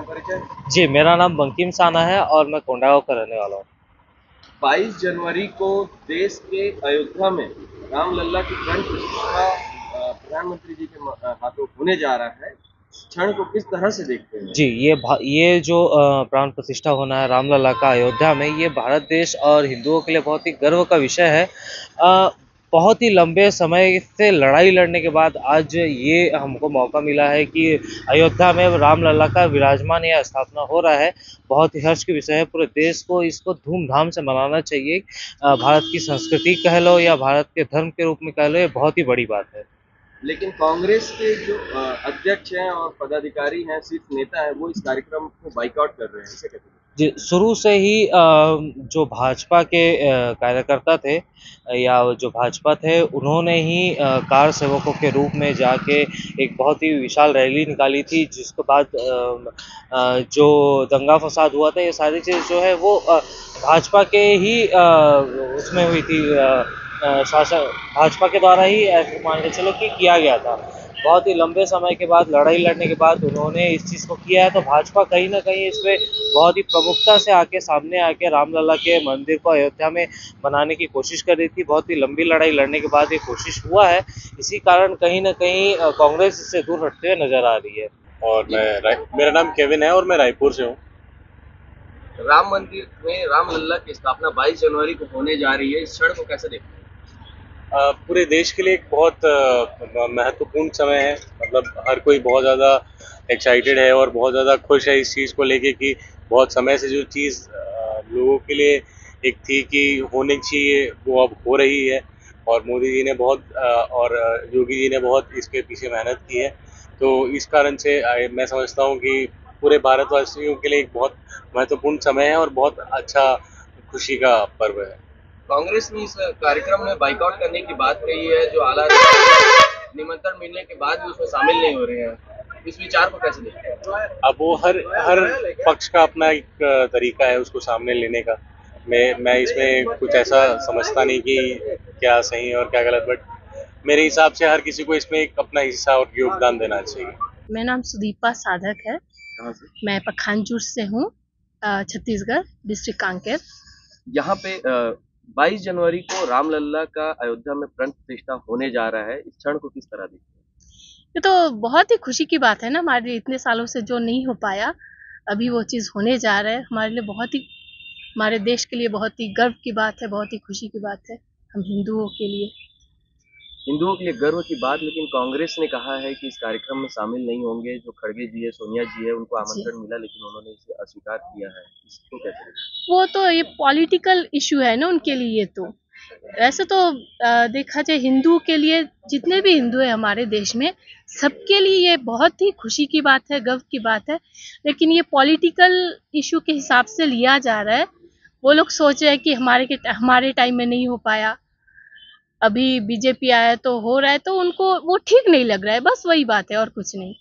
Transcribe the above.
परिचय। जी, मेरा नाम बंकिम साना है और मैं कोंडागांव का रहने वाला हूँ। 22 जनवरी को देश के अयोध्या में रामलला की प्राण प्रतिष्ठा प्रधानमंत्री जी के हाथों होने जा रहा है। इस क्षण को किस तरह से देखते हैं? जी, ये जो प्राण प्रतिष्ठा होना है रामलला का अयोध्या में, ये भारत देश और हिंदुओं के लिए बहुत ही गर्व का विषय है। बहुत ही लंबे समय से लड़ाई लड़ने के बाद आज ये हमको मौका मिला है कि अयोध्या में रामलला का विराजमान या स्थापना हो रहा है। बहुत ही हर्ष की विषय है, पूरे देश को इसको धूमधाम से मनाना चाहिए। भारत की संस्कृति कह लो या भारत के धर्म के रूप में कह लो, ये बहुत ही बड़ी बात है। लेकिन कांग्रेस के जो अध्यक्ष हैं और पदाधिकारी हैं, शीर्ष नेता हैं, वो इस कार्यक्रम को बाइकआउट कर रहे हैं। इसे कैसे? जी, शुरू से ही जो भाजपा के कार्यकर्ता थे या जो भाजपा थे, उन्होंने ही कार सेवकों के रूप में जाके एक बहुत ही विशाल रैली निकाली थी, जिसके बाद जो दंगा फसाद हुआ था, ये सारी चीज़ जो है वो भाजपा के ही उसमें हुई थी, शासन भाजपा के द्वारा ही ऐसे मान के चलो कि किया गया था। बहुत ही लंबे समय के बाद लड़ाई लड़ने के बाद उन्होंने इस चीज़ को किया है, तो भाजपा कहीं न कहीं इसमें बहुत ही प्रमुखता से आके सामने आके रामलला के मंदिर को अयोध्या में बनाने की कोशिश कर रही थी। बहुत ही लंबी लड़ाई लड़ने के बाद ये कोशिश हुआ है। इसी कारण कहीं न कहीं कांग्रेस इससे दूर हटते हुए नज़र आ रही है। और मेरा नाम केविन है और मैं रायपुर से हूँ। राम मंदिर में रामलला की स्थापना 22 जनवरी को होने जा रही है। इस क्षण को कैसे देखते हैं? पूरे देश के लिए एक बहुत महत्वपूर्ण समय है। मतलब हर कोई बहुत ज़्यादा एक्साइटेड है और बहुत ज़्यादा खुश है इस चीज़ को लेके कि बहुत समय से जो चीज़ लोगों के लिए एक थी कि होनी चाहिए, वो अब हो रही है। और मोदी जी ने बहुत और योगी जी ने बहुत इसके पीछे मेहनत की है। तो इस कारण से मैं समझता हूँ कि पूरे भारतवासियों के लिए एक बहुत महत्वपूर्ण समय है और बहुत अच्छा खुशी का पर्व है। कांग्रेस ने इस कार्यक्रम में बाइकआउट करने की बात कही है, जो आला अधिकारी निमंत्रण मिलने के बाद भी उसमें शामिल नहीं हो रहे हैं। इस विचार को कैसे देखते हैं? अब वो हर हर पक्ष का अपना एक तरीका है उसको सामने लेने का। मैं इसमें कुछ ऐसा समझता नहीं कि क्या सही है और क्या गलत, बट मेरे हिसाब से हर किसी को इसमें एक अपना हिस्सा और योगदान देना चाहिए। मेरा नाम सुदीपा साधक है। कहाँ से? मैं पखानजोर से हूँ, छत्तीसगढ़, डिस्ट्रिक्ट कांकेर। यहाँ पे 22 जनवरी को रामलला का अयोध्या में प्राण प्रतिष्ठा होने जा रहा है। इस क्षण को किस तरह देखते हैं? ये तो बहुत ही खुशी की बात है ना, हमारे इतने सालों से जो नहीं हो पाया, अभी वो चीज़ होने जा रहा है। हमारे लिए बहुत ही, हमारे देश के लिए बहुत ही गर्व की बात है, बहुत ही खुशी की बात है, हम हिंदुओं के लिए। हिंदुओं के लिए गर्व की बात, लेकिन कांग्रेस ने कहा है कि इस कार्यक्रम में शामिल नहीं होंगे। जो खड़गे जी है, सोनिया जी है, उनको जी, आमंत्रण मिला, लेकिन उन्होंने इसे अस्वीकार किया है। इसको कैसे देखते हैं? वो तो ये पॉलिटिकल इशू है ना उनके लिए। तो वैसे तो देखा जाए हिंदू के लिए, जितने भी हिंदू हैं हमारे देश में, सबके लिए ये बहुत ही खुशी की बात है, गर्व की बात है। लेकिन ये पॉलिटिकल इशू के हिसाब से लिया जा रहा है। वो लोग सोच रहे हैं कि हमारे टाइम में नहीं हो पाया, अभी बीजेपी आया तो हो रहा है, तो उनको वो ठीक नहीं लग रहा है। बस वही बात है और कुछ नहीं।